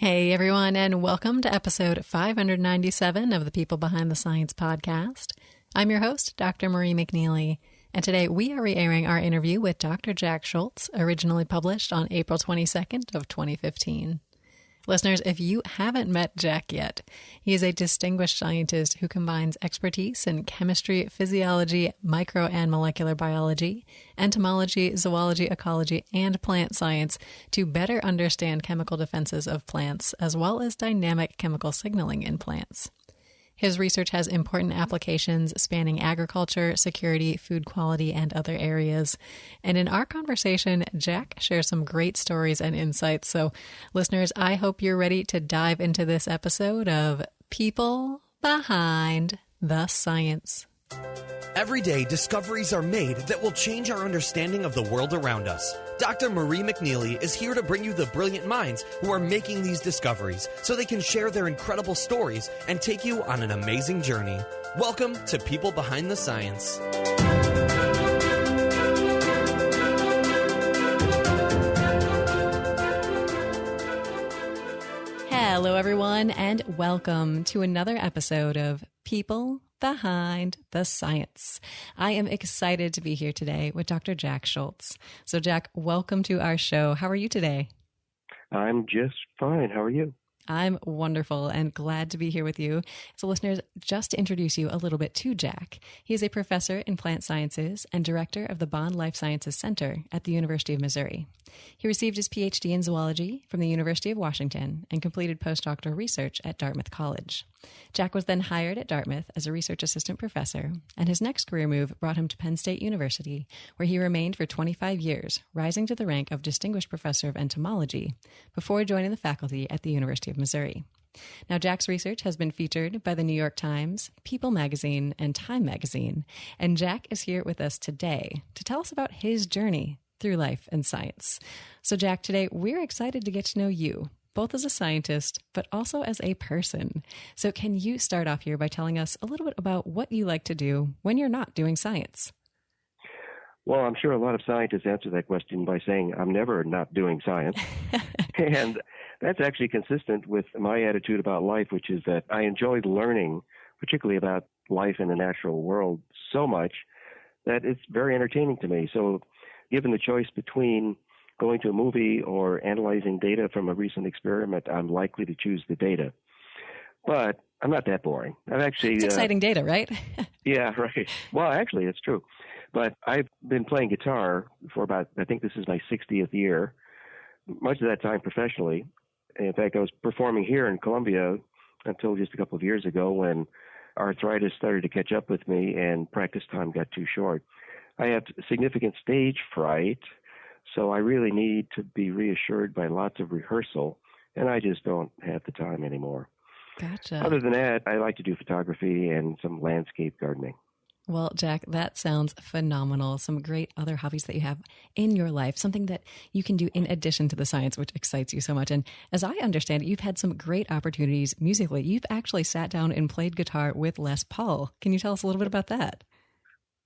Hey everyone, and welcome to episode 597 of the People Behind the Science podcast. I'm your host, Dr. Marie McNeely, and today we are re-airing our interview with Dr. Jack Schultz, originally published on April 22nd of 2015. Listeners, if you haven't met Jack yet, he is a distinguished scientist who combines expertise in chemistry, physiology, micro and molecular biology, entomology, zoology, ecology, and plant science to better understand chemical defenses of plants, as well as dynamic chemical signaling in plants. His research has important applications spanning agriculture, security, food quality, and other areas. And in our conversation, Jack shares some great stories and insights. So, listeners, I hope you're ready to dive into this episode of People Behind the Science. Every day, discoveries are made that will change our understanding of the world around us. Dr. Marie McNeely is here to bring you the brilliant minds who are making these discoveries so they can share their incredible stories and take you on an amazing journey. Welcome to People Behind the Science. Hello, everyone, and welcome to another episode of People Behind the Science. I am excited to be here today with Dr. Jack Schultz. So, Jack, welcome to our show. How are you today? I'm just fine. How are you? I'm wonderful and glad to be here with you. So listeners, just to introduce you a little bit to Jack, he is a professor in plant sciences and director of the Bond Life Sciences Center at the University of Missouri. He received his PhD in zoology from the University of Washington and completed postdoctoral research at Dartmouth College. Jack was then hired at Dartmouth as a research assistant professor, and his next career move brought him to Penn State University, where he remained for 25 years, rising to the rank of Distinguished Professor of Entomology, before joining the faculty at the University of Missouri. Now, Jack's research has been featured by the New York Times, People magazine, and Time magazine, and Jack is here with us today to tell us about his journey through life and science. So, Jack, today we're excited to get to know you, both as a scientist, but also as a person. So can you start off here by telling us a little bit about what you like to do when you're not doing science? Well, I'm sure a lot of scientists answer that question by saying, I'm never not doing science. And that's actually consistent with my attitude about life, which is that I enjoy learning, particularly about life in the natural world, so much that it's very entertaining to me. So given the choice between going to a movie or analyzing data from a recent experiment, I'm likely to choose the data. But I'm not that boring. I've actually... It's exciting data, right? Yeah, right. Well, actually, it's true. But I've been playing guitar for about, I think this is my 60th year, much of that time professionally. In fact, I was performing here in Columbia until just a couple of years ago when arthritis started to catch up with me and practice time got too short. I have significant stage fright, so I really need to be reassured by lots of rehearsal, and I just don't have the time anymore. Gotcha. Other than that, I like to do photography and some landscape gardening. Well, Jack, that sounds phenomenal. Some great other hobbies that you have in your life, something that you can do in addition to the science, which excites you so much. And as I understand it, you've had some great opportunities musically. You've actually sat down and played guitar with Les Paul. Can you tell us a little bit about that?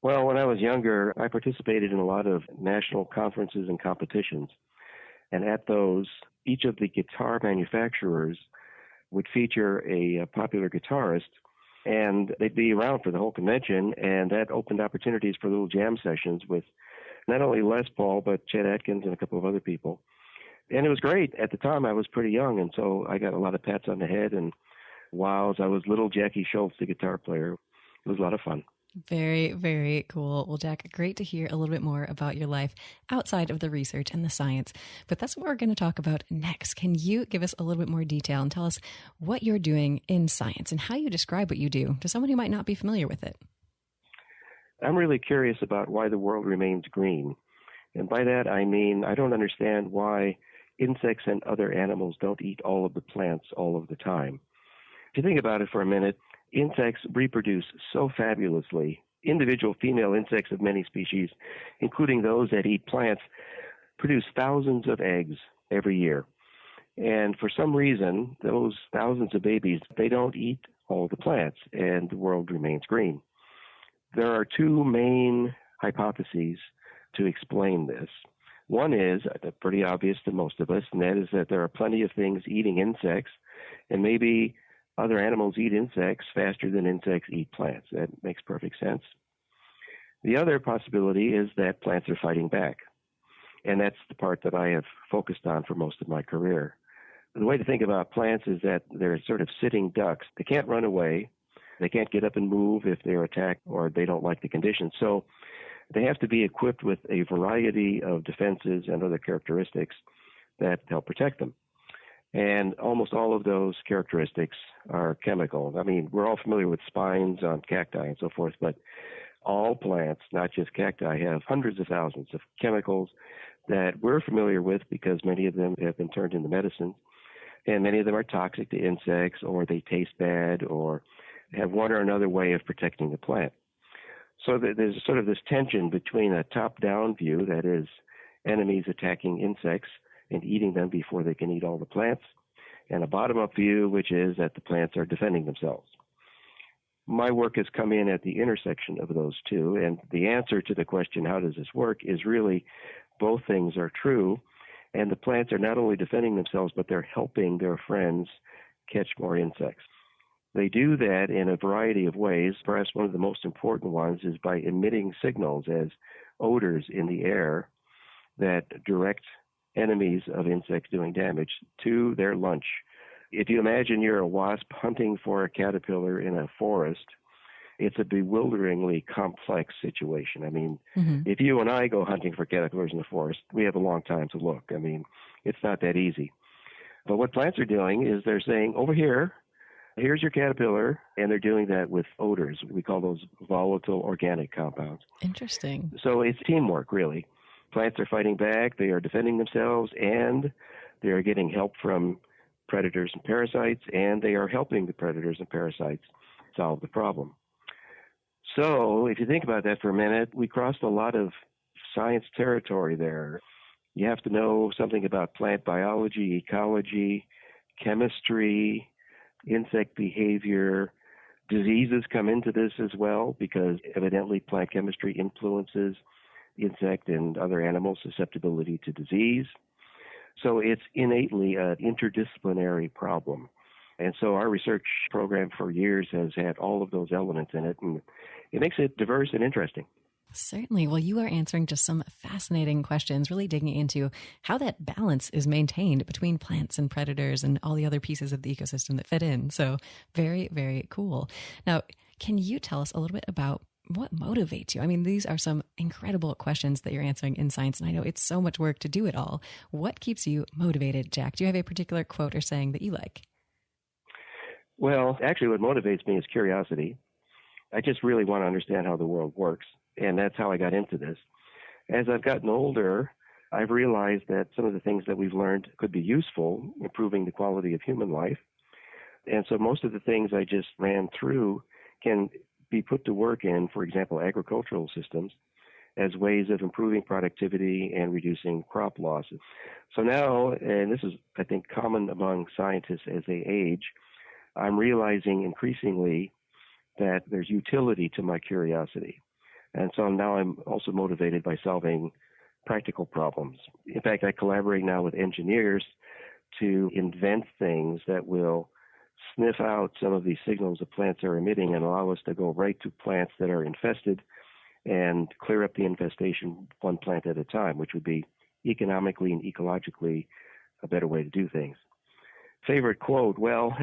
Well, when I was younger, I participated in a lot of national conferences and competitions. And at those, each of the guitar manufacturers would feature a popular guitarist, and they'd be around for the whole convention, and that opened opportunities for little jam sessions with not only Les Paul, but Chet Atkins and a couple of other people. And it was great. At the time, I was pretty young, and so I got a lot of pats on the head and wows. I was little Jackie Schultz, the guitar player. It was a lot of fun. Very, very cool. Well, Jack, great to hear a little bit more about your life outside of the research and the science. But that's what we're going to talk about next. Can you give us a little bit more detail and tell us what you're doing in science and how you describe what you do to someone who might not be familiar with it? I'm really curious about why the world remains green. And by that, I mean, I don't understand why insects and other animals don't eat all of the plants all of the time. If you think about it for a minute, insects reproduce so fabulously. Individual female insects of many species, including those that eat plants, produce thousands of eggs every year. And for some reason, those thousands of babies, they don't eat all the plants, and the world remains green. There are two main hypotheses to explain this. One is pretty obvious to most of us, and that is that there are plenty of things eating insects, and maybe other animals eat insects faster than insects eat plants. That makes perfect sense. The other possibility is that plants are fighting back, and that's the part that I have focused on for most of my career. The way to think about plants is that they're sort of sitting ducks. They can't run away. They can't get up and move if they're attacked or they don't like the conditions. So they have to be equipped with a variety of defenses and other characteristics that help protect them. And almost all of those characteristics are chemical. I mean, we're all familiar with spines on cacti and so forth, but all plants, not just cacti, have hundreds of thousands of chemicals that we're familiar with because many of them have been turned into medicine. And many of them are toxic to insects, or they taste bad, or have one or another way of protecting the plant. So there's sort of this tension between a top-down view, that is, enemies attacking insects and eating them before they can eat all the plants, and a bottom-up view, which is that the plants are defending themselves. My work has come in at the intersection of those two, and the answer to the question, how does this work, is really both things are true. And the plants are not only defending themselves, but they're helping their friends catch more insects. They do that in a variety of ways. Perhaps one of the most important ones is by emitting signals as odors in the air that direct enemies of insects doing damage to their lunch. If you imagine you're a wasp hunting for a caterpillar in a forest, it's a bewilderingly complex situation. I mean, if you and I go hunting for caterpillars in the forest, we have a long time to look. I mean, it's not that easy. But what plants are doing is they're saying, over here, here's your caterpillar, and they're doing that with odors. We call those volatile organic compounds. Interesting. So it's teamwork, really. Plants are fighting back, they are defending themselves, and they are getting help from predators and parasites, and they are helping the predators and parasites solve the problem. So if you think about that for a minute, we crossed a lot of science territory there. You have to know something about plant biology, ecology, chemistry, insect behavior. Diseases come into this as well because evidently plant chemistry influences insect and other animal susceptibility to disease. So it's innately an interdisciplinary problem. And so our research program for years has had all of those elements in it, and it makes it diverse and interesting. Certainly. Well, you are answering just some fascinating questions, really digging into how that balance is maintained between plants and predators and all the other pieces of the ecosystem that fit in. So very, very cool. Now, can you tell us a little bit about what motivates you? I mean, these are some incredible questions that you're answering in science, and I know it's so much work to do it all. What keeps you motivated, Jack? Do you have a particular quote or saying that you like? Well, actually, what motivates me is curiosity. I just really want to understand how the world works, and that's how I got into this. As I've gotten older, I've realized that some of the things that we've learned could be useful, improving the quality of human life. And so most of the things I just ran through can be put to work in, for example, agricultural systems as ways of improving productivity and reducing crop losses. So now, and this is, I think, common among scientists as they age, I'm realizing increasingly that there's utility to my curiosity. And so now I'm also motivated by solving practical problems. In fact, I collaborate now with engineers to invent things that will sniff out some of these signals that plants are emitting and allow us to go right to plants that are infested and clear up the infestation one plant at a time, which would be economically and ecologically a better way to do things. Favorite quote? Well,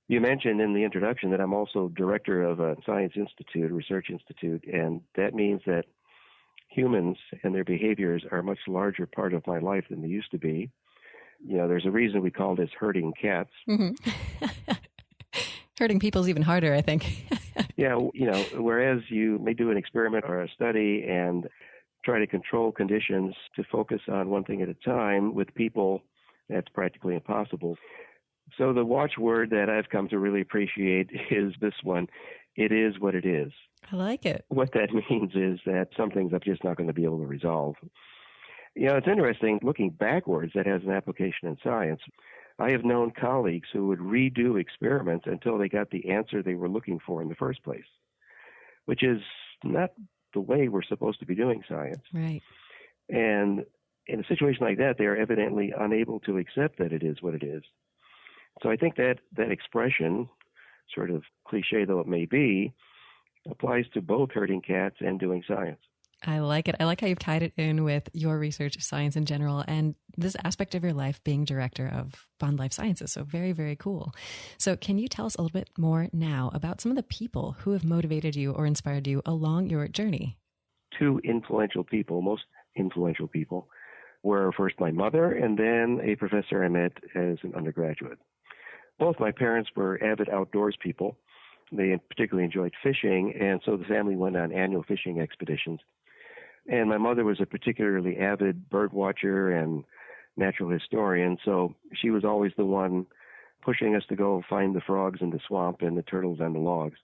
you mentioned in the introduction that I'm also director of a science institute, a research institute, and that means that humans and their behaviors are a much larger part of my life than they used to be. You know, there's a reason we call this herding cats. Mm-hmm. Herding people's even harder, I think. Yeah, you know, whereas you may do an experiment or a study and try to control conditions to focus on one thing at a time, with people, that's practically impossible. So the watchword that I've come to really appreciate is this one: it is what it is. I like it. What that means is that some things I'm just not going to be able to resolve. You know, it's interesting, looking backwards, that has an application in science. I have known colleagues who would redo experiments until they got the answer they were looking for in the first place, which is not the way we're supposed to be doing science. Right. And in a situation like that, they are evidently unable to accept that it is what it is. So I think that expression, sort of cliche though it may be, applies to both herding cats and doing science. I like it. I like how you've tied it in with your research, science in general, and this aspect of your life being director of Bond Life Sciences. So very, very cool. So can you tell us a little bit more now about some of the people who have motivated you or inspired you along your journey? Two influential people, most influential people, were first my mother and then a professor I met as an undergraduate. Both my parents were avid outdoors people. They particularly enjoyed fishing, and so the family went on annual fishing expeditions. And my mother was a particularly avid bird watcher and natural historian, so she was always the one pushing us to go find the frogs in the swamp and the turtles on the logs.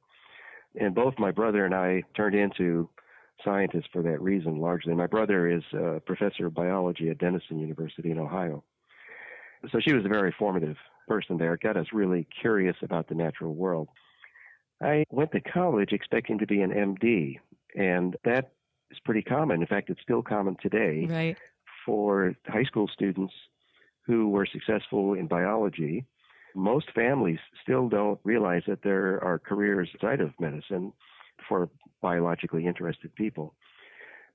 And both my brother and I turned into scientists for that reason, largely. My brother is a professor of biology at Denison University in Ohio. So she was a very formative person there. It got us really curious about the natural world. I went to college expecting to be an MD, and that is pretty common. In fact, it's still common today, right, for high school students who were successful in biology. Most families still don't realize that there are careers outside of medicine for biologically interested people.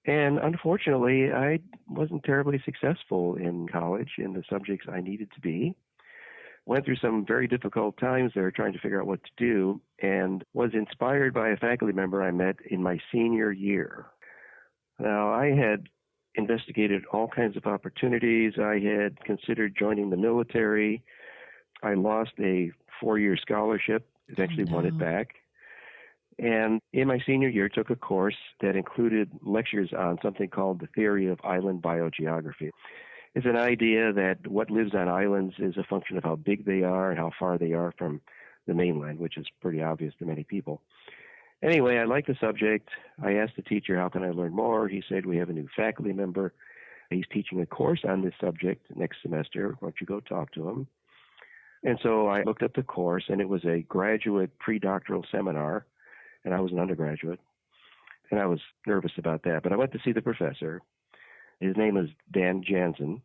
And unfortunately, I wasn't terribly successful in college in the subjects I needed to be. Went through some very difficult times there trying to figure out what to do, and was inspired by a faculty member I met in my senior year. Now, I had investigated all kinds of opportunities. I had considered joining the military. I lost a 4-year scholarship, eventually won it back. And in my senior year, took a course that included lectures on something called the theory of island biogeography. It's an idea that what lives on islands is a function of how big they are and how far they are from the mainland, which is pretty obvious to many people. Anyway, I liked the subject. I asked the teacher, how can I learn more? He said, we have a new faculty member. He's teaching a course on this subject next semester. Why don't you go talk to him? And so I looked up the course, and it was a graduate pre-doctoral seminar, and I was an undergraduate. And I was nervous about that. But I went to see the professor. His name is Dan Jansen.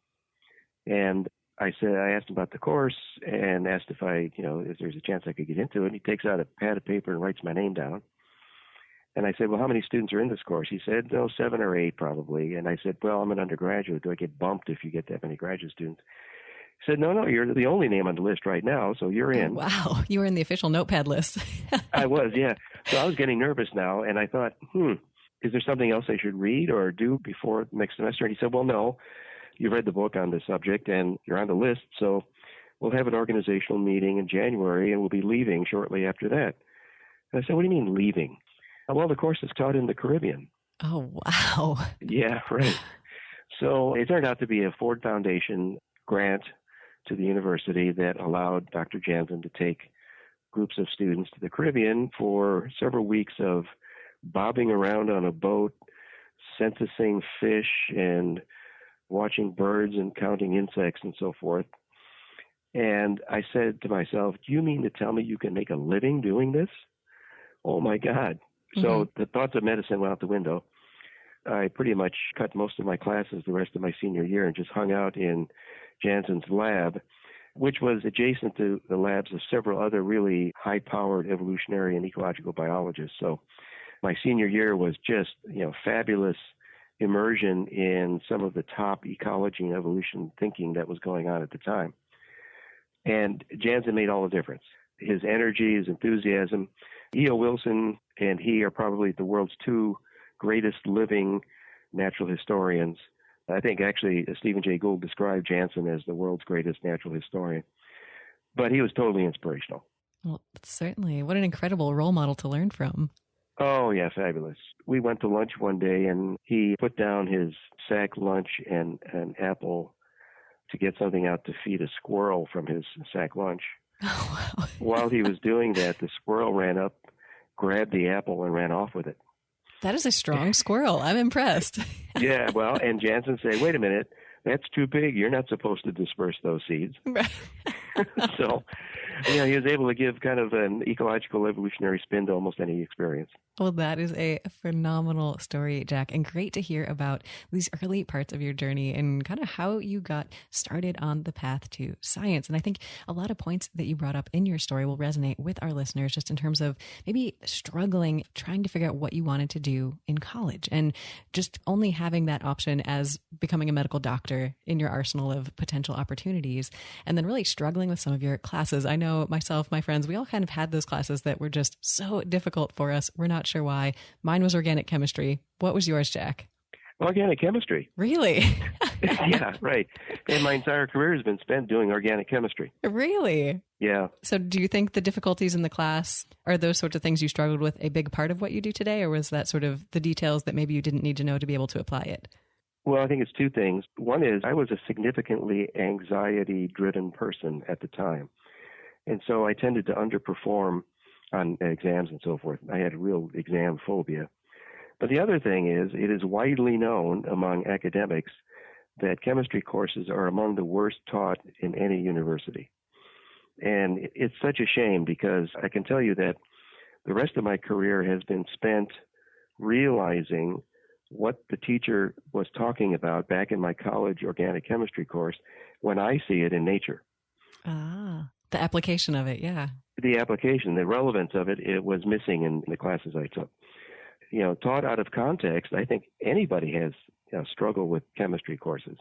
And I asked him about the course and asked if there's a chance I could get into it. And he takes out a pad of paper and writes my name down. And I said, well, how many students are in this course? He said, 7 or 8 probably. And I said, well, I'm an undergraduate. Do I get bumped if you get that many graduate students? He said, no, you're the only name on the list right now, so you're in. Wow, you were in the official notepad list. I was, yeah. So I was getting nervous now, and I thought, is there something else I should read or do before next semester? And he said, well, no, you've read the book on this subject, and you're on the list, so we'll have an organizational meeting in January, and we'll be leaving shortly after that. And I said, what do you mean leaving? Well, the course is taught in the Caribbean. Oh, wow. Yeah, right. So it turned out to be a Ford Foundation grant to the university that allowed Dr. Jansen to take groups of students to the Caribbean for several weeks of bobbing around on a boat, censusing fish and watching birds and counting insects and so forth. And I said to myself, do you mean to tell me you can make a living doing this? Oh, my God. So the thoughts of medicine went out the window. I pretty much cut most of my classes the rest of my senior year and just hung out in Jansen's lab, which was adjacent to the labs of several other really high-powered evolutionary and ecological biologists. So my senior year was just, fabulous immersion in some of the top ecology and evolution thinking that was going on at the time. And Jansen made all the difference. His energy, his enthusiasm. E.O. Wilson and he are probably the world's 2 greatest living natural historians. I think actually Stephen Jay Gould described Jansen as the world's greatest natural historian. But he was totally inspirational. Well, certainly. What an incredible role model to learn from. Oh, yeah, fabulous. We went to lunch one day, and he put down his sack lunch and an apple to get something out to feed a squirrel from his sack lunch. Oh, wow. While he was doing that, the squirrel ran up, grabbed the apple, and ran off with it. That is a strong squirrel. I'm impressed. Yeah, well, and Jansen said, wait a minute, that's too big. You're not supposed to disperse those seeds. Right. So, he was able to give kind of an ecological evolutionary spin to almost any experience. Well, that is a phenomenal story, Jack, and great to hear about these early parts of your journey and kind of how you got started on the path to science. And I think a lot of points that you brought up in your story will resonate with our listeners just in terms of maybe struggling, trying to figure out what you wanted to do in college and just only having that option as becoming a medical doctor in your arsenal of potential opportunities, and then really struggling with some of your classes. I know myself, my friends, we all kind of had those classes that were just so difficult for us. We're not sure why. Mine was organic chemistry. What was yours, Jack? Organic chemistry. Really? Yeah, right. And my entire career has been spent doing organic chemistry. Really? Yeah. So do you think the difficulties in the class, are those sorts of things you struggled with a big part of what you do today, or was that sort of the details that maybe you didn't need to know to be able to apply it? Well, I think it's two things. One is I was a significantly anxiety-driven person at the time. And so I tended to underperform on exams and so forth. I had real exam phobia. But the other thing is, it is widely known among academics that chemistry courses are among the worst taught in any university. And it's such a shame because I can tell you that the rest of my career has been spent realizing what the teacher was talking about back in my college organic chemistry course when I see it in nature. Ah, the application of it, yeah. The application, the relevance of it, it was missing in the classes I took. You know, taught out of context, I think anybody has struggled with chemistry courses.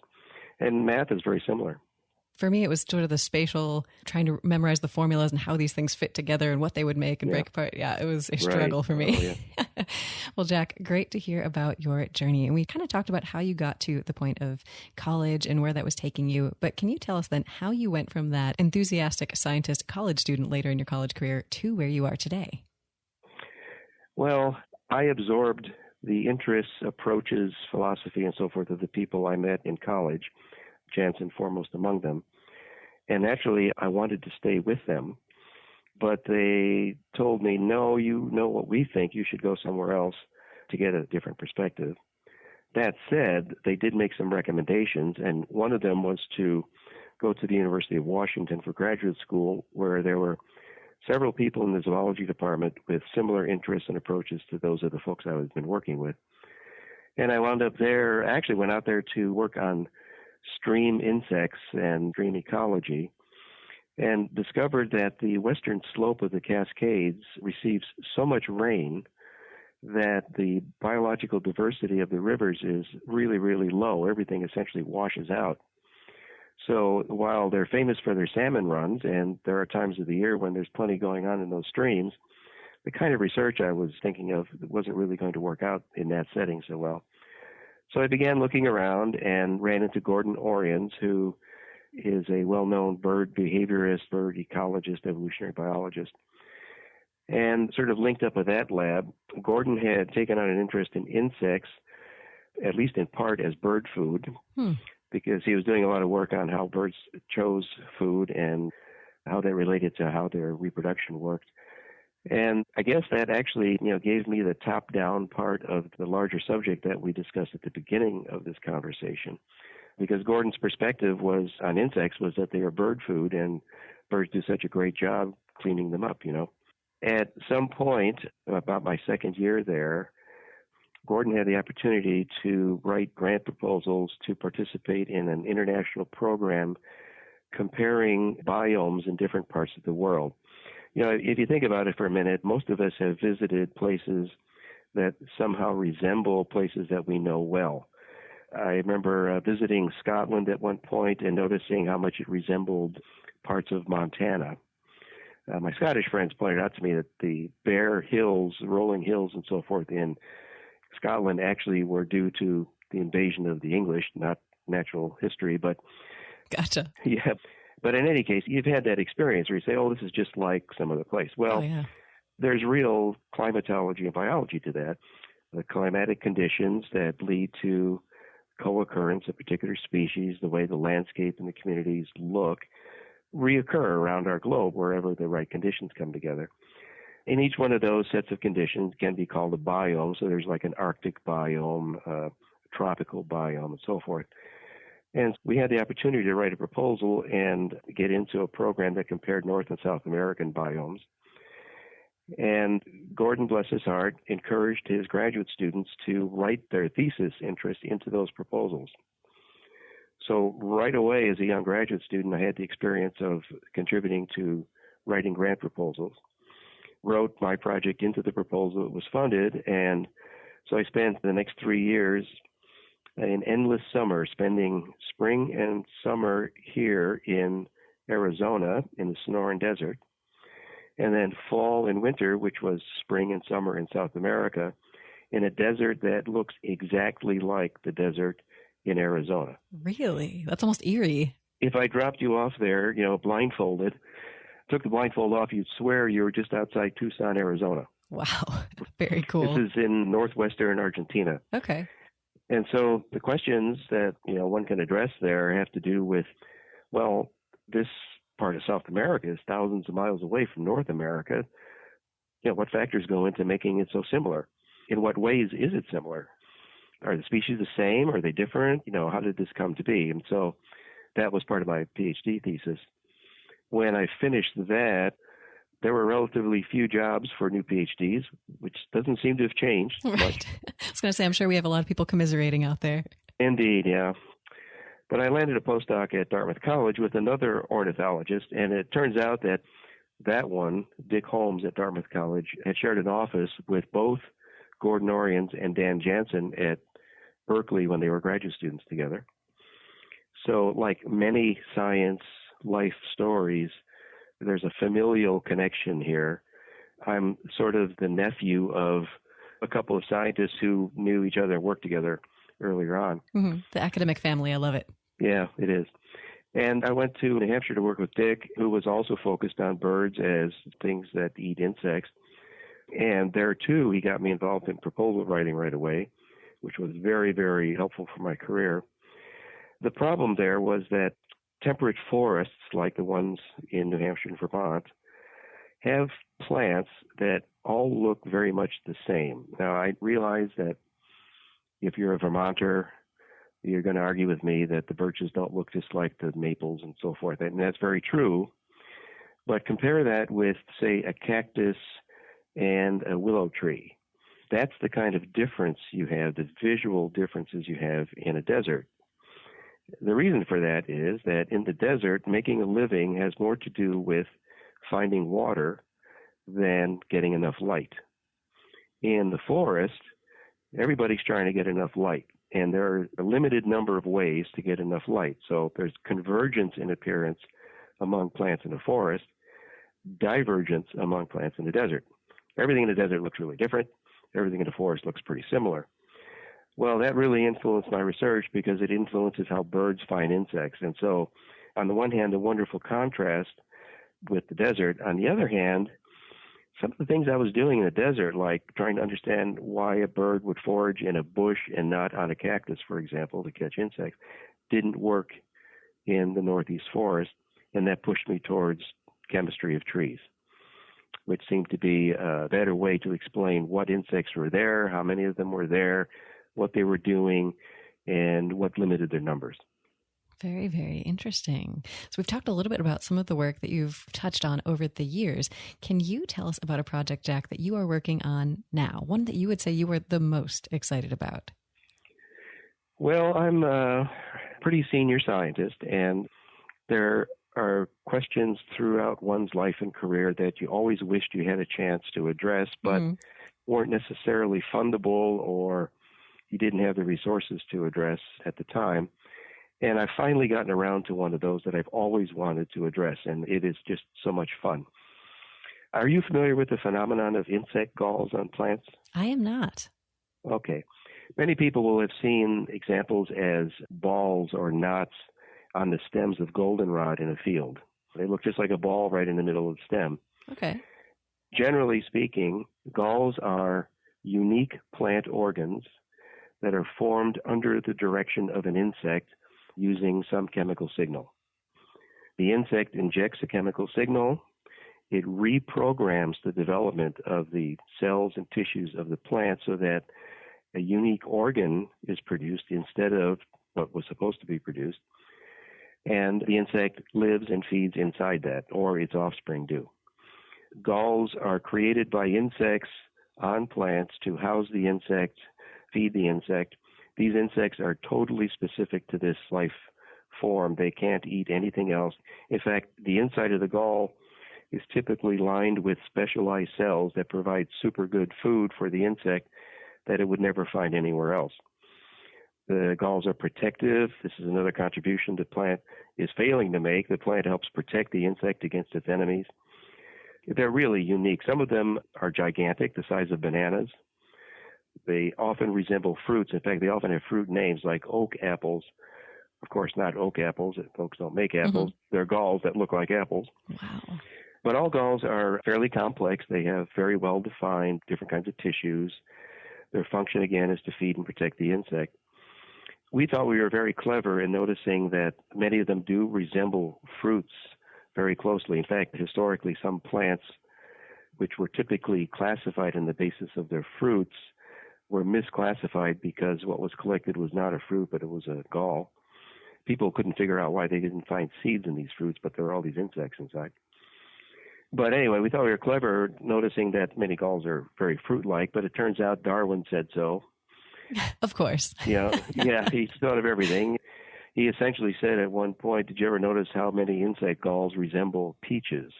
And math is very similar. For me, it was sort of the spatial, trying to memorize the formulas and how these things fit together and what they would make and break apart. Yeah, it was a struggle for me. Oh, yeah. Well, Jack, great to hear about your journey. And we kind of talked about how you got to the point of college and where that was taking you. But can you tell us then how you went from that enthusiastic scientist college student later in your college career to where you are today? Well, I absorbed the interests, approaches, philosophy, and so forth of the people I met in college, Jansen foremost among them. And naturally, I wanted to stay with them. But they told me, no, you know what we think. You should go somewhere else to get a different perspective. That said, they did make some recommendations, and one of them was to go to the University of Washington for graduate school, where there were several people in the zoology department with similar interests and approaches to those of the folks I had been working with. And I wound up there, actually went out there to work on stream insects and stream ecology, and discovered that the western slope of the Cascades receives so much rain that the biological diversity of the rivers is really, really low. Everything essentially washes out. So while they're famous for their salmon runs, and there are times of the year when there's plenty going on in those streams, the kind of research I was thinking of wasn't really going to work out in that setting so well. So I began looking around and ran into Gordon Orions, who is a well-known bird behaviorist, bird ecologist, evolutionary biologist, and sort of linked up with that lab. Gordon had taken on an interest in insects, at least in part as bird food, because he was doing a lot of work on how birds chose food and how that related to how their reproduction worked. And I guess that actually, gave me the top-down part of the larger subject that we discussed at the beginning of this conversation. Because Gordon's perspective was on insects was that they are bird food, and birds do such a great job cleaning them up, At some point, about my second year there, Gordon had the opportunity to write grant proposals to participate in an international program comparing biomes in different parts of the world. If you think about it for a minute, most of us have visited places that somehow resemble places that we know well. I remember visiting Scotland at one point and noticing how much it resembled parts of Montana. My Scottish friends pointed out to me that the bare hills, rolling hills and so forth in Scotland actually were due to the invasion of the English, not natural history, but... Gotcha. Yeah. But in any case, you've had that experience where you say, this is just like some other place. Well, There's real climatology and biology to that. The climatic conditions that lead to co-occurrence of particular species, the way the landscape and the communities look, reoccur around our globe wherever the right conditions come together. And each one of those sets of conditions can be called a biome. So there's like an Arctic biome, a tropical biome, and so forth. And we had the opportunity to write a proposal and get into a program that compared North and South American biomes. And Gordon, bless his heart, encouraged his graduate students to write their thesis interest into those proposals. So right away, as a young graduate student, I had the experience of contributing to writing grant proposals, wrote my project into the proposal. It was funded, and so I spent the next 3 years an endless summer, spending spring and summer here in Arizona in the Sonoran Desert, and then fall and winter, which was spring and summer in South America, in a desert that looks exactly like the desert in Arizona. Really? That's almost eerie. If I dropped you off there, blindfolded, took the blindfold off, you'd swear you were just outside Tucson, Arizona. Wow. Very cool. This is in northwestern Argentina. Okay. And so the questions that, one can address there have to do with, well, this part of South America is thousands of miles away from North America. What factors go into making it so similar? In what ways is it similar? Are the species the same? Are they different? How did this come to be? And so that was part of my PhD thesis. When I finished that, there were relatively few jobs for new PhDs, which doesn't seem to have changed. Right. I was going to say, I'm sure we have a lot of people commiserating out there. Indeed, yeah. But I landed a postdoc at Dartmouth College with another ornithologist, and it turns out that one, Dick Holmes at Dartmouth College, had shared an office with both Gordon Oriens and Dan Jansen at Berkeley when they were graduate students together. So like many science life stories, there's a familial connection here. I'm sort of the nephew of a couple of scientists who knew each other and worked together earlier on. Mm-hmm. The academic family, I love it. Yeah, it is. And I went to New Hampshire to work with Dick, who was also focused on birds as things that eat insects. And there, too, he got me involved in proposal writing right away, which was very, very helpful for my career. The problem there was that temperate forests, like the ones in New Hampshire and Vermont, have plants that all look very much the same. Now, I realize that if you're a Vermonter, you're going to argue with me that the birches don't look just like the maples and so forth, and that's very true. But compare that with, say, a cactus and a willow tree. That's the kind of difference you have, the visual differences you have in a desert. The reason for that is that in the desert, making a living has more to do with finding water than getting enough light. In the forest, everybody's trying to get enough light, and there are a limited number of ways to get enough light. So there's convergence in appearance among plants in the forest, divergence among plants in the desert. Everything in the desert looks really different. Everything in the forest looks pretty similar. Well, that really influenced my research because it influences how birds find insects. And so, on the one hand, a wonderful contrast with the desert. On the other hand, some of the things I was doing in the desert, like trying to understand why a bird would forage in a bush and not on a cactus, for example, to catch insects, didn't work in the Northeast forest, and that pushed me towards chemistry of trees, which seemed to be a better way to explain what insects were there, how many of them were there, what they were doing, and what limited their numbers. Very, very interesting. So we've talked a little bit about some of the work that you've touched on over the years. Can you tell us about a project, Jack, that you are working on now, one that you would say you were the most excited about? Well, I'm a pretty senior scientist, and there are questions throughout one's life and career that you always wished you had a chance to address, but weren't necessarily fundable, or you didn't have the resources to address at the time. And I've finally gotten around to one of those that I've always wanted to address, and it is just so much fun. Are you familiar with the phenomenon of insect galls on plants? I am not. Okay. Many people will have seen examples as balls or knots on the stems of goldenrod in a field. They look just like a ball right in the middle of the stem. Okay. Generally speaking, galls are unique plant organs that are formed under the direction of an insect using some chemical signal. The insect injects a chemical signal. It reprograms the development of the cells and tissues of the plant so that a unique organ is produced instead of what was supposed to be produced. And the insect lives and feeds inside that, or its offspring do. Galls are created by insects on plants to house the insect, feed the insect. These insects are totally specific to this life form. They can't eat anything else. In fact, the inside of the gall is typically lined with specialized cells that provide super good food for the insect that it would never find anywhere else. The galls are protective. This is another contribution the plant is failing to make. The plant helps protect the insect against its enemies. They're really unique. Some of them are gigantic, the size of bananas. They often resemble fruits. In fact, they often have fruit names like oak apples. Of course, not oak apples. Folks don't make apples. Mm-hmm. They're galls that look like apples. Wow. But all galls are fairly complex. They have very well-defined different kinds of tissues. Their function, again, is to feed and protect the insect. We thought we were very clever in noticing that many of them do resemble fruits very closely. In fact, historically, some plants, which were typically classified on the basis of their fruits, were misclassified because what was collected was not a fruit, but it was a gall. People couldn't figure out why they didn't find seeds in these fruits, but there were all these insects inside. But anyway, we thought we were clever noticing that many galls are very fruit-like, but it turns out Darwin said so. Of course. Yeah, he thought of everything. He essentially said at one point, did you ever notice how many insect galls resemble peaches?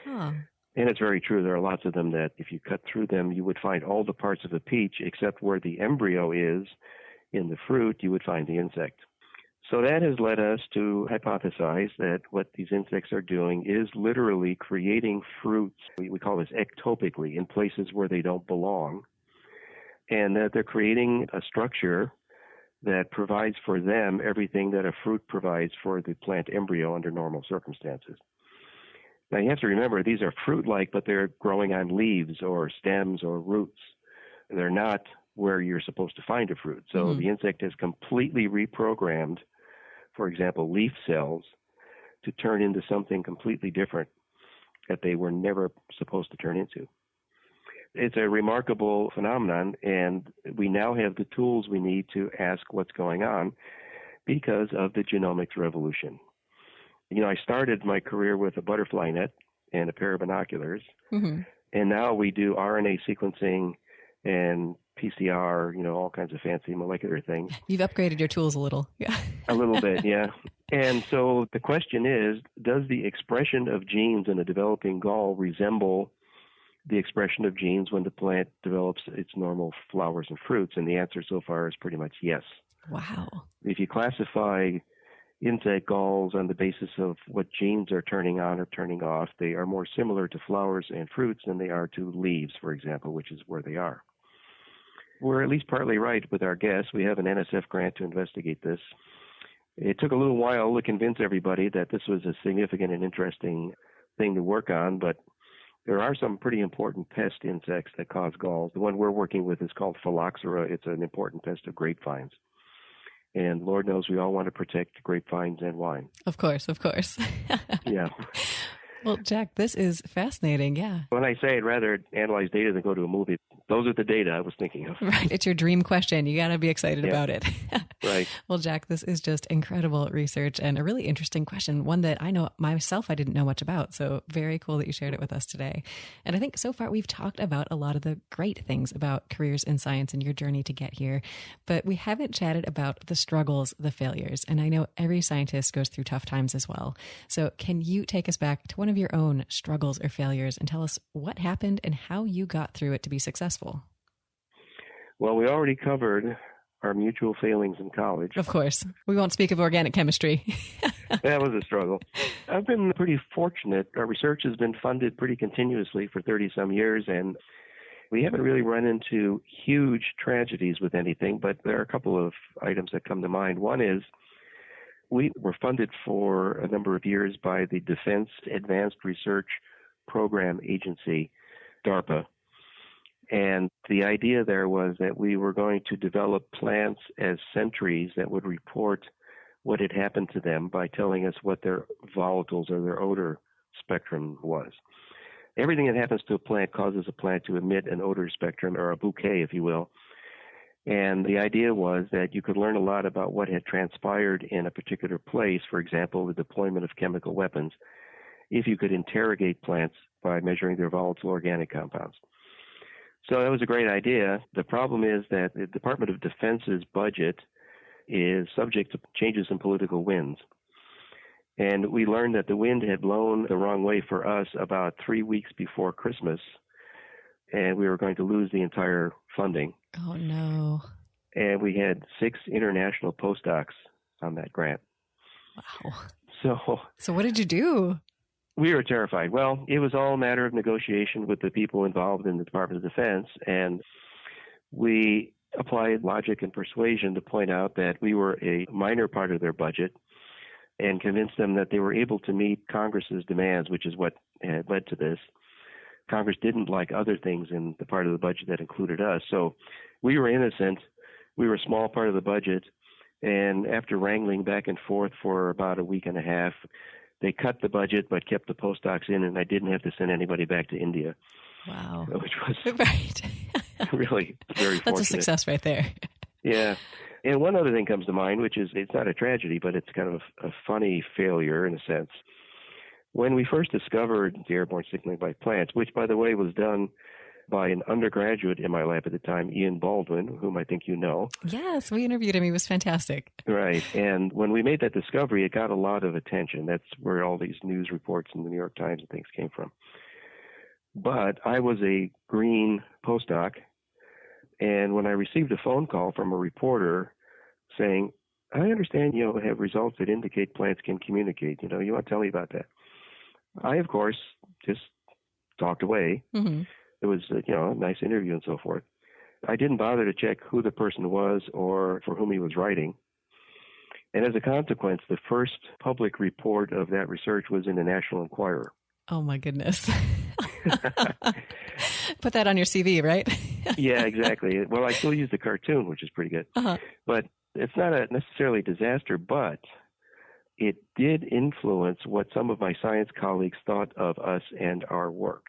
Huh. And it's very true. There are lots of them that if you cut through them, you would find all the parts of a peach except where the embryo is in the fruit, you would find the insect. So that has led us to hypothesize that what these insects are doing is literally creating fruits, we call this ectopically, in places where they don't belong, and that they're creating a structure that provides for them everything that a fruit provides for the plant embryo under normal circumstances. Now, you have to remember, these are fruit-like, but they're growing on leaves or stems or roots. They're not where you're supposed to find a fruit. So the insect has completely reprogrammed, for example, leaf cells to turn into something completely different that they were never supposed to turn into. It's a remarkable phenomenon, and we now have the tools we need to ask what's going on because of the genomics revolution. You know, I started my career with a butterfly net and a pair of binoculars, and now we do RNA sequencing and PCR, all kinds of fancy molecular things. You've upgraded your tools a little. Yeah. A little bit, yeah. And so the question is, does the expression of genes in a developing gall resemble the expression of genes when the plant develops its normal flowers and fruits? And the answer so far is pretty much yes. Wow. If you classify insect galls on the basis of what genes are turning on or turning off, they are more similar to flowers and fruits than they are to leaves, for example, which is where they are. We're at least partly right with our guess. We have an NSF grant to investigate this. It took a little while to convince everybody that this was a significant and interesting thing to work on, but there are some pretty important pest insects that cause galls. The one we're working with is called phylloxera. It's an important pest of grapevines. And Lord knows we all want to protect grapevines and wine. Of course, of course. Yeah. Well, Jack, this is fascinating. Yeah. When I say I'd rather analyze data than go to a movie, those are the data I was thinking of. Right. It's your dream question. You got to be excited about it. Right. Well, Jack, this is just incredible research and a really interesting question, one that I know myself I didn't know much about. So very cool that you shared it with us today. And I think so far we've talked about a lot of the great things about careers in science and your journey to get here, but we haven't chatted about the struggles, the failures. And I know every scientist goes through tough times as well. So can you take us back to one of your own struggles or failures and tell us what happened and how you got through it to be successful? Well, we already covered our mutual failings in college. Of course. We won't speak of organic chemistry. That was a struggle. I've been pretty fortunate. Our research has been funded pretty continuously for 30-some years, and we haven't really run into huge tragedies with anything, but there are a couple of items that come to mind. One is we were funded for a number of years by the Defense Advanced Research Program Agency, DARPA. And the idea there was that we were going to develop plants as sentries that would report what had happened to them by telling us what their volatiles or their odor spectrum was. Everything that happens to a plant causes a plant to emit an odor spectrum, or a bouquet, if you will. And the idea was that you could learn a lot about what had transpired in a particular place, for example, the deployment of chemical weapons, if you could interrogate plants by measuring their volatile organic compounds. So that was a great idea. The problem is that the Department of Defense's budget is subject to changes in political winds. And we learned that the wind had blown the wrong way for us about 3 weeks before Christmas, and we were going to lose the entire funding. Oh, no. And we had 6 international postdocs on that grant. Wow. So what did you do? We were terrified. Well, it was all a matter of negotiation with the people involved in the Department of Defense, and we applied logic and persuasion to point out that we were a minor part of their budget and convinced them that they were able to meet Congress's demands, which is what had led to this. Congress didn't like other things in the part of the budget that included us. So we were innocent. We were a small part of the budget. And after wrangling back and forth for about a week and a half, they cut the budget but kept the postdocs in, and I didn't have to send anybody back to India. Wow. Which was right. really very fortunate. That's a success right there. Yeah. And one other thing comes to mind, which is it's not a tragedy, but it's kind of a funny failure in a sense. When we first discovered the airborne signaling by plants, which, by the way, was done by an undergraduate in my lab at the time, Ian Baldwin, whom I think you know. Yes, we interviewed him. He was fantastic. Right. And when we made that discovery, it got a lot of attention. That's where all these news reports in the New York Times and things came from. But I was a green postdoc, and when I received a phone call from a reporter saying, I understand you have results that indicate plants can communicate. You want to tell me about that? I, of course, just talked away. Mm-hmm. It was, a nice interview and so forth. I didn't bother to check who the person was or for whom he was writing. And as a consequence, the first public report of that research was in the National Enquirer. Oh, my goodness. Put that on your CV, right? Yeah, exactly. Well, I still use the cartoon, which is pretty good. Uh-huh. But it's not necessarily a disaster, but it did influence what some of my science colleagues thought of us and our work.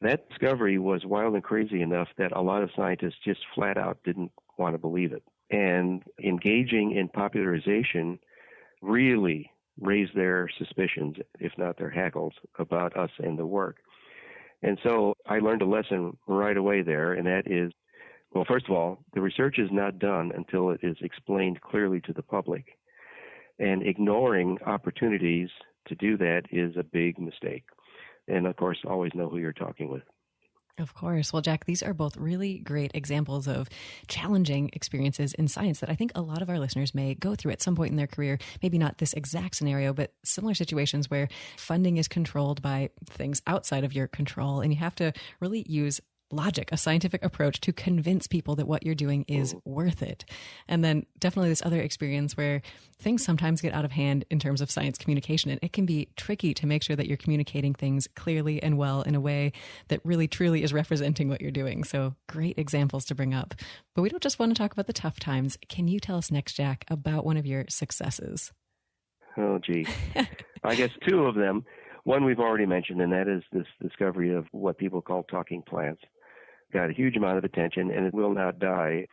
That discovery was wild and crazy enough that a lot of scientists just flat out didn't want to believe it. And engaging in popularization really raised their suspicions, if not their hackles, about us and the work. And so I learned a lesson right away there, and that is, well, first of all, the research is not done until it is explained clearly to the public. And ignoring opportunities to do that is a big mistake. And, of course, always know who you're talking with. Of course. Well, Jack, these are both really great examples of challenging experiences in science that I think a lot of our listeners may go through at some point in their career. Maybe not this exact scenario, but similar situations where funding is controlled by things outside of your control. And you have to really use logic, a scientific approach to convince people that what you're doing is worth it. And then definitely this other experience where things sometimes get out of hand in terms of science communication. And it can be tricky to make sure that you're communicating things clearly and well in a way that really truly is representing what you're doing. So great examples to bring up. But we don't just want to talk about the tough times. Can you tell us next, Jack, about one of your successes? Oh, gee. I guess 2 of them. One we've already mentioned, and that is this discovery of what people call talking plants. Got a huge amount of attention, and it will not die.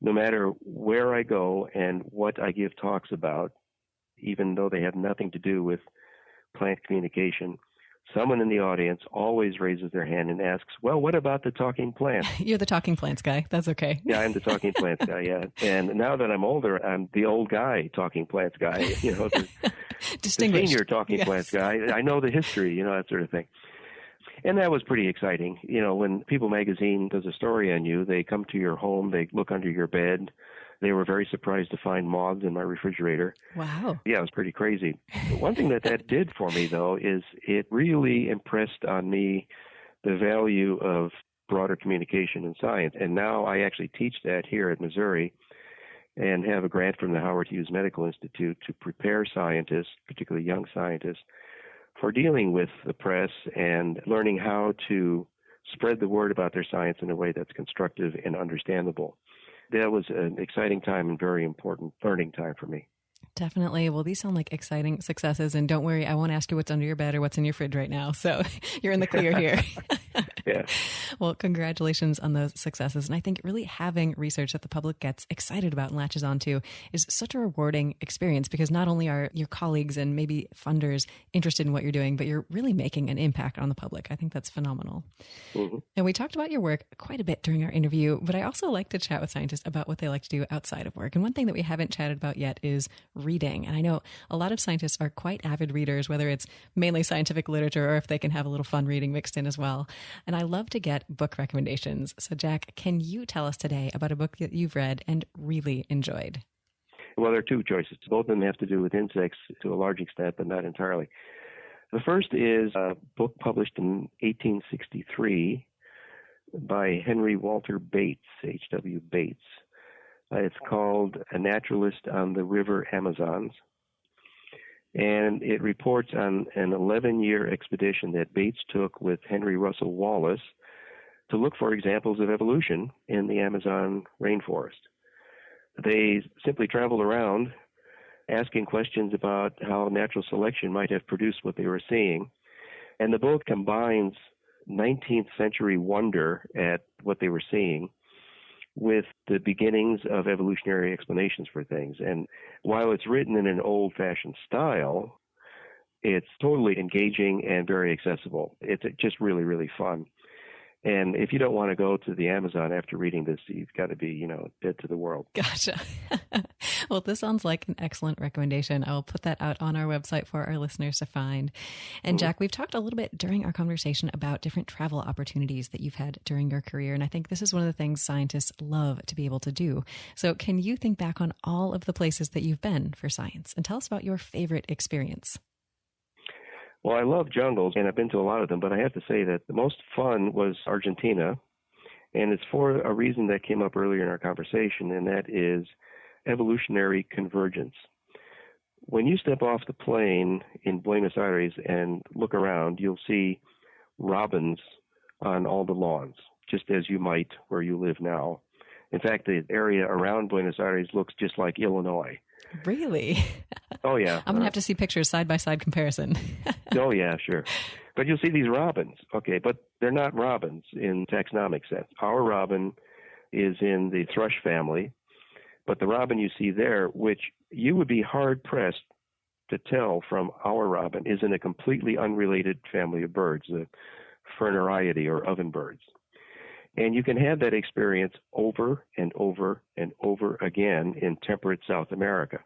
No matter where I go and what I give talks about, even though they have nothing to do with plant communication, someone in the audience always raises their hand and asks, well, what about the talking plants? You're the talking plants guy. That's okay. Yeah, I'm the talking plants guy, yeah. And now that I'm older, I'm the old guy talking plants guy, the Distinguished. senior talking plants guy. I know the history, that sort of thing. And that was pretty exciting. When People magazine does a story on you, they come to your home, they look under your bed. They were very surprised to find moths in my refrigerator. Wow. Yeah, it was pretty crazy. But one thing that did for me, though, is it really impressed on me the value of broader communication in science. And now I actually teach that here at Missouri and have a grant from the Howard Hughes Medical Institute to prepare scientists, particularly young scientists, for dealing with the press and learning how to spread the word about their science in a way that's constructive and understandable. That was an exciting time and very important learning time for me. Definitely. Well, these sound like exciting successes. And don't worry, I won't ask you what's under your bed or what's in your fridge right now. So you're in the clear here. Yeah. Well, congratulations on those successes. And I think really having research that the public gets excited about and latches onto is such a rewarding experience, because not only are your colleagues and maybe funders interested in what you're doing, but you're really making an impact on the public. I think that's phenomenal. Mm-hmm. And we talked about your work quite a bit during our interview, but I also like to chat with scientists about what they like to do outside of work. And one thing that we haven't chatted about yet is reading. And I know a lot of scientists are quite avid readers, whether it's mainly scientific literature or if they can have a little fun reading mixed in as well. And I love to get book recommendations. So Jack, can you tell us today about a book that you've read and really enjoyed? Well, there are two choices. Both of them have to do with insects to a large extent, but not entirely. The first is a book published in 1863 by Henry Walter Bates, H.W. Bates. It's called A Naturalist on the River Amazons. And it reports on an 11-year expedition that Bates took with Henry Russell Wallace to look for examples of evolution in the Amazon rainforest. They simply traveled around asking questions about how natural selection might have produced what they were seeing. And the book combines 19th century wonder at what they were seeing with the beginnings of evolutionary explanations for things. And while it's written in an old-fashioned style, it's totally engaging and very accessible. It's just really, really fun. And if you don't want to go to the Amazon after reading this, you've got to be, dead to the world. Gotcha. Well, this sounds like an excellent recommendation. I will put that out on our website for our listeners to find. And Jack, we've talked a little bit during our conversation about different travel opportunities that you've had during your career. And I think this is one of the things scientists love to be able to do. So can you think back on all of the places that you've been for science and tell us about your favorite experience? Well, I love jungles, and I've been to a lot of them, but I have to say that the most fun was Argentina, and it's for a reason that came up earlier in our conversation, and that is evolutionary convergence. When you step off the plane in Buenos Aires and look around, you'll see robins on all the lawns, just as you might where you live now. In fact, the area around Buenos Aires looks just like Illinois. Really? Oh, yeah. I'm going to have to see pictures side-by-side comparison. Oh, yeah, sure. But you'll see these robins, okay, but they're not robins in taxonomic sense. Our robin is in the thrush family, but the robin you see there, which you would be hard-pressed to tell from our robin, is in a completely unrelated family of birds, the Furnariidae or ovenbirds. And you can have that experience over and over and over again in temperate South America.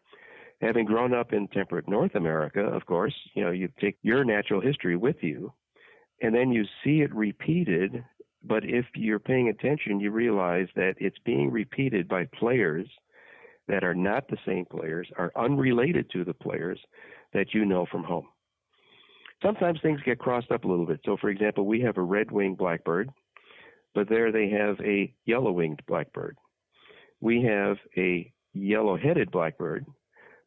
Having grown up in temperate North America, of course, you take your natural history with you, and then you see it repeated. But if you're paying attention, you realize that it's being repeated by players that are not the same players, are unrelated to the players that you know from home. Sometimes things get crossed up a little bit. So, for example, we have a red-winged blackbird, but there they have a yellow-winged blackbird. We have a yellow-headed blackbird,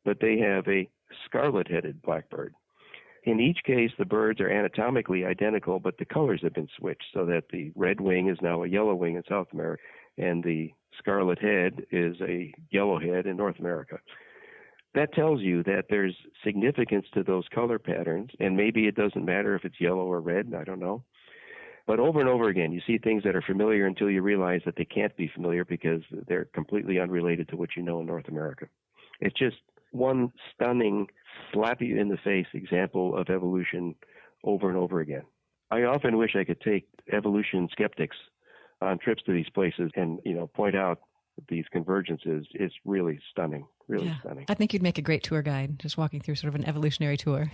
but they have a scarlet-headed blackbird. In each case, the birds are anatomically identical, but the colors have been switched so that the red wing is now a yellow wing in South America, and the scarlet head is a yellow head in North America. That tells you that there's significance to those color patterns, and maybe it doesn't matter if it's yellow or red, I don't know. But over and over again, you see things that are familiar until you realize that they can't be familiar because they're completely unrelated to what you know in North America. It's just one stunning, slap you in the face example of evolution over and over again. I often wish I could take evolution skeptics on trips to these places and, point out these convergences. It's really stunning, stunning. I think you'd make a great tour guide, just walking through sort of an evolutionary tour.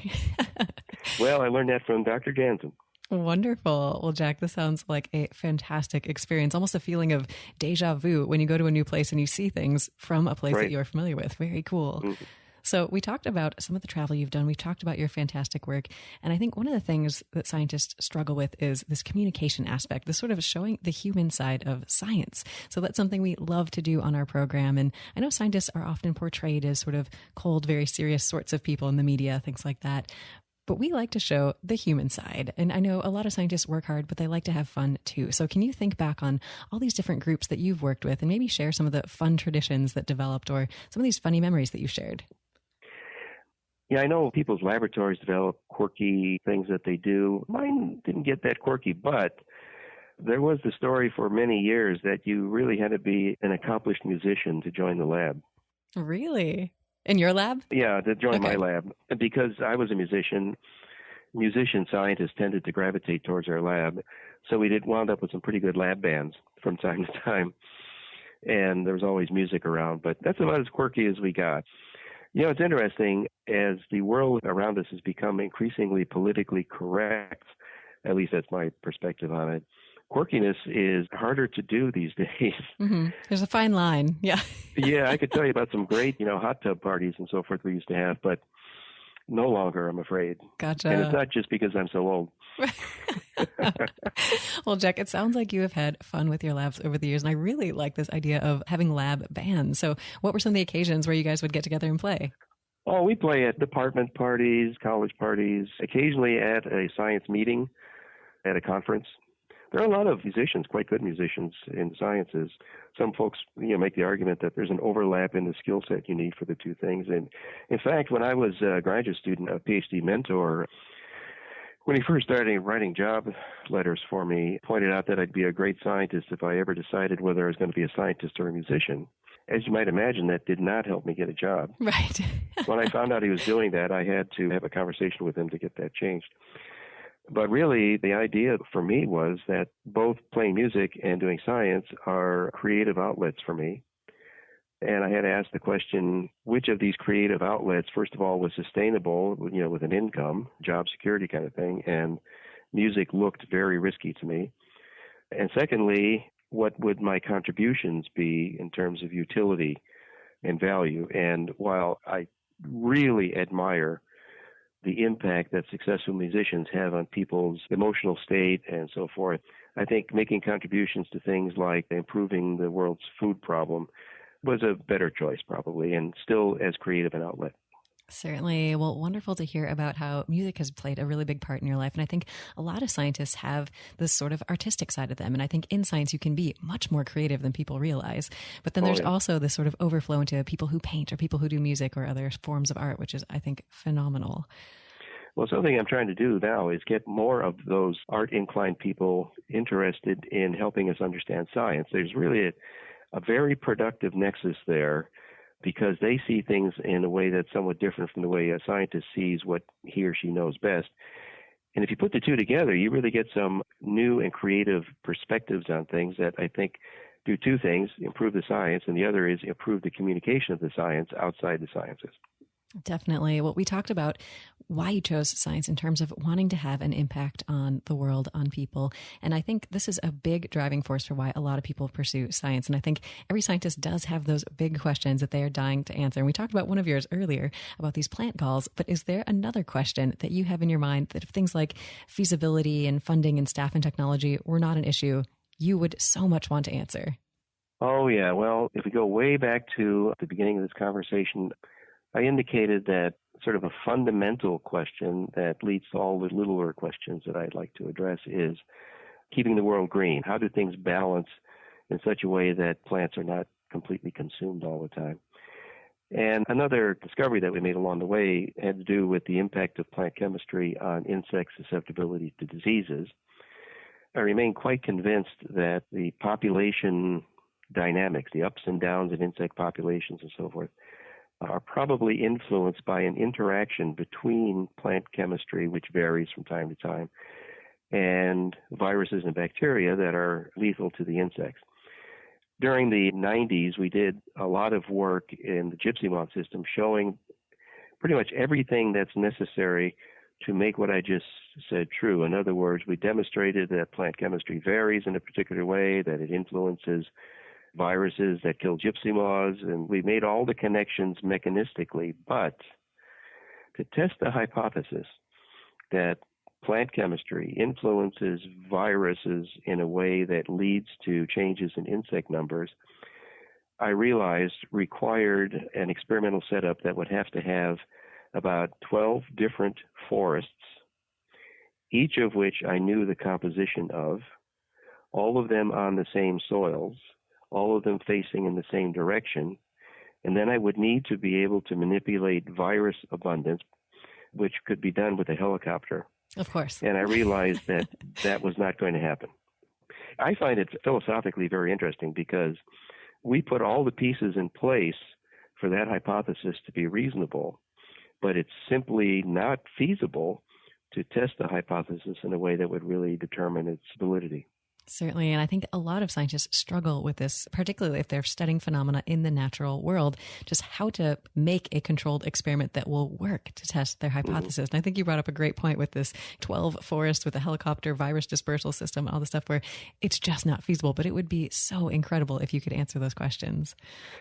Well, I learned that from Dr. Jansen. Wonderful. Well, Jack, this sounds like a fantastic experience, almost a feeling of deja vu when you go to a new place and you see things from a place that you're familiar with. Very cool. Mm-hmm. So we talked about some of the travel you've done. We've talked about your fantastic work. And I think one of the things that scientists struggle with is this communication aspect, this sort of showing the human side of science. So that's something we love to do on our program. And I know scientists are often portrayed as sort of cold, very serious sorts of people in the media, things like that. But we like to show the human side. And I know a lot of scientists work hard, but they like to have fun too. So can you think back on all these different groups that you've worked with and maybe share some of the fun traditions that developed or some of these funny memories that you shared? Yeah, I know people's laboratories develop quirky things that they do. Mine didn't get that quirky, but There was the story for many years that you really had to be an accomplished musician to join the lab. Really? In your lab? Yeah, to join Okay. my lab. Because I was a musician, scientists tended to gravitate towards our lab. So we wound up with some pretty good lab bands from time to time. And there was always music around, but that's about as quirky as we got. It's interesting, as the world around us has become increasingly politically correct, at least that's my perspective on it, quirkiness is harder to do these days. Mm-hmm. There's a fine line. Yeah. Yeah, I could tell you about some great, hot tub parties and so forth we used to have, but no longer, I'm afraid. Gotcha. And it's not just because I'm so old. Well, Jack, it sounds like you have had fun with your labs over the years, and I really like this idea of having lab bands. So what were some of the occasions where you guys would get together and play? Oh, we play at department parties, college parties, occasionally at a science meeting, at a conference. There are a lot of musicians, quite good musicians in the sciences. Some folks, make the argument that there's an overlap in the skill set you need for the two things. And in fact, when I was a graduate student, a PhD mentor, when he first started writing job letters for me, pointed out that I'd be a great scientist if I ever decided whether I was going to be a scientist or a musician. As you might imagine, that did not help me get a job. Right. When I found out he was doing that, I had to have a conversation with him to get that changed. But really, the idea for me was that both playing music and doing science are creative outlets for me. And I had to ask the question, which of these creative outlets, first of all, was sustainable, with an income, job security kind of thing, and music looked very risky to me. And secondly, what would my contributions be in terms of utility and value? And while I really admire the impact that successful musicians have on people's emotional state and so forth, I think making contributions to things like improving the world's food problem was a better choice probably, and still as creative an outlet. Certainly. Well, wonderful to hear about how music has played a really big part in your life. And I think a lot of scientists have this sort of artistic side of them. And I think in science, you can be much more creative than people realize. But then there's also this sort of overflow into people who paint or people who do music or other forms of art, which is, I think, phenomenal. Well, something I'm trying to do now is get more of those art-inclined people interested in helping us understand science. There's really a very productive nexus there, because they see things in a way that's somewhat different from the way a scientist sees what he or she knows best. And if you put the two together, you really get some new and creative perspectives on things that I think do two things: improve the science, and the other is improve the communication of the science outside the sciences. Definitely. Well, we talked about why you chose science in terms of wanting to have an impact on the world, on people. And I think this is a big driving force for why a lot of people pursue science. And I think every scientist does have those big questions that they are dying to answer. And we talked about one of yours earlier about these plant galls. But is there another question that you have in your mind that if things like feasibility and funding and staff and technology were not an issue, you would so much want to answer? Oh, yeah. Well, if we go way back to the beginning of this conversation, I indicated that sort of a fundamental question that leads to all the littler questions that I'd like to address is keeping the world green. How do things balance in such a way that plants are not completely consumed all the time? And another discovery that we made along the way had to do with the impact of plant chemistry on insect susceptibility to diseases. I remain quite convinced that the population dynamics, the ups and downs in insect populations and so forth, are probably influenced by an interaction between plant chemistry, which varies from time to time, and viruses and bacteria that are lethal to the insects. During the 90s, we did a lot of work in the gypsy moth system showing pretty much everything that's necessary to make what I just said true. In other words, we demonstrated that plant chemistry varies in a particular way, that it influences viruses that kill gypsy moths, and we made all the connections mechanistically. But to test the hypothesis that plant chemistry influences viruses in a way that leads to changes in insect numbers, I realized required an experimental setup that would have to have about 12 different forests, each of which I knew the composition of, all of them on the same soils, all of them facing in the same direction, and then I would need to be able to manipulate virus abundance, which could be done with a helicopter. Of course. And I realized that that was not going to happen. I find it philosophically very interesting because we put all the pieces in place for that hypothesis to be reasonable, but it's simply not feasible to test the hypothesis in a way that would really determine its validity. Certainly. And I think a lot of scientists struggle with this, particularly if they're studying phenomena in the natural world, just how to make a controlled experiment that will work to test their hypothesis. And I think you brought up a great point with this 12 forests with a helicopter virus dispersal system and all the stuff where it's just not feasible. But it would be so incredible if you could answer those questions.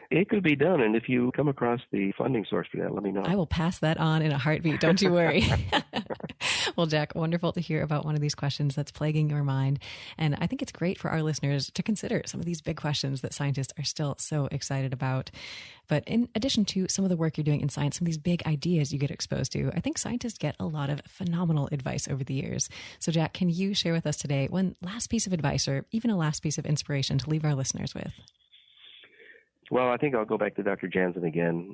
It could be done. And if you come across the funding source for that, let me know. I will pass that on in a heartbeat. Don't you worry. Well, Jack, wonderful to hear about one of these questions that's plaguing your mind. And I think it's great for our listeners to consider some of these big questions that scientists are still so excited about. But in addition to some of the work you're doing in science, some of these big ideas you get exposed to, I think scientists get a lot of phenomenal advice over the years. So, Jack, can you share with us today one last piece of advice or even a last piece of inspiration to leave our listeners with? Well, I think I'll go back to Dr. Jansen again.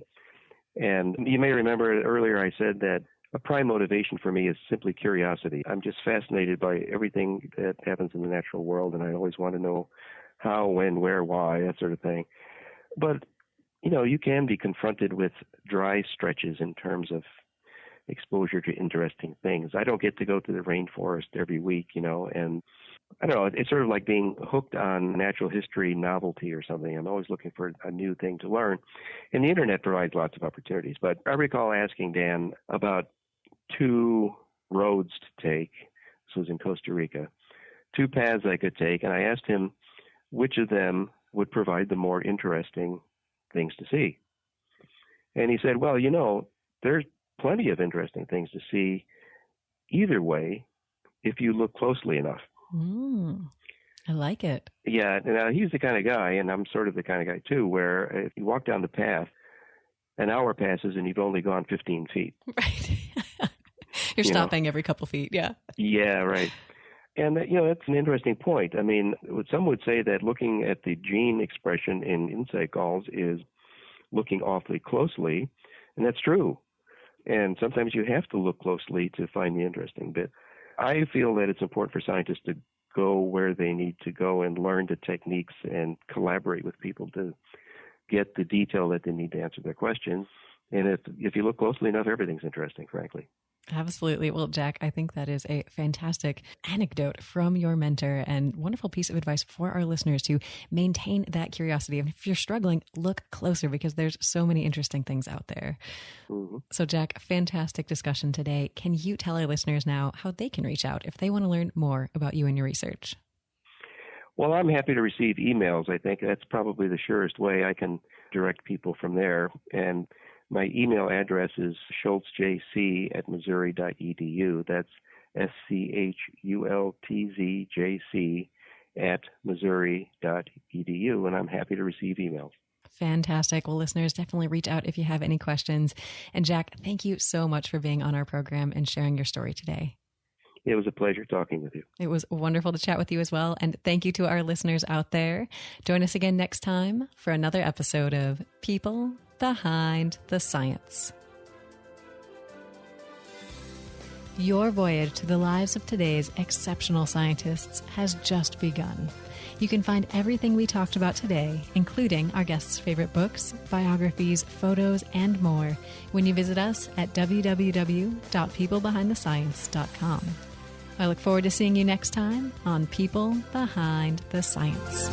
And you may remember earlier I said that a prime motivation for me is simply curiosity. I'm just fascinated by everything that happens in the natural world, and I always want to know how, when, where, why, that sort of thing. But, you can be confronted with dry stretches in terms of exposure to interesting things. I don't get to go to the rainforest every week, and I don't know, it's sort of like being hooked on natural history novelty or something. I'm always looking for a new thing to learn. And the internet provides lots of opportunities. But I recall asking Dan about 2 roads to take. This was in Costa Rica. 2 paths I could take, and I asked him which of them would provide the more interesting things to see. And he said, well, there's plenty of interesting things to see either way if you look closely enough. I like it. Yeah, now he's the kind of guy, and I'm sort of the kind of guy too, where if you walk down the path, an hour passes and you've only gone 15 feet. Right. You're stopping every couple feet. Yeah. Yeah, right. And, that's an interesting point. I mean, some would say that looking at the gene expression in insect galls is looking awfully closely, and that's true. And sometimes you have to look closely to find the interesting bit. I feel that it's important for scientists to go where they need to go and learn the techniques and collaborate with people to get the detail that they need to answer their questions. And if you look closely enough, everything's interesting, frankly. Absolutely. Well, Jack, I think that is a fantastic anecdote from your mentor and wonderful piece of advice for our listeners to maintain that curiosity. And if you're struggling, look closer because there's so many interesting things out there. Mm-hmm. So, Jack, fantastic discussion today. Can you tell our listeners now how they can reach out if they want to learn more about you and your research? Well, I'm happy to receive emails. I think that's probably the surest way I can direct people from there. And my email address is schultzjc@missouri.edu. That's schultzjc@missouri.edu, and I'm happy to receive emails. Fantastic. Well, listeners, definitely reach out if you have any questions. And Jack, thank you so much for being on our program and sharing your story today. It was a pleasure talking with you. It was wonderful to chat with you as well. And thank you to our listeners out there. Join us again next time for another episode of People Behind the Science. Your voyage to the lives of today's exceptional scientists has just begun. You can find everything we talked about today, including our guests' favorite books, biographies, photos, and more, when you visit us at www.peoplebehindthescience.com. I look forward to seeing you next time on People Behind the Science.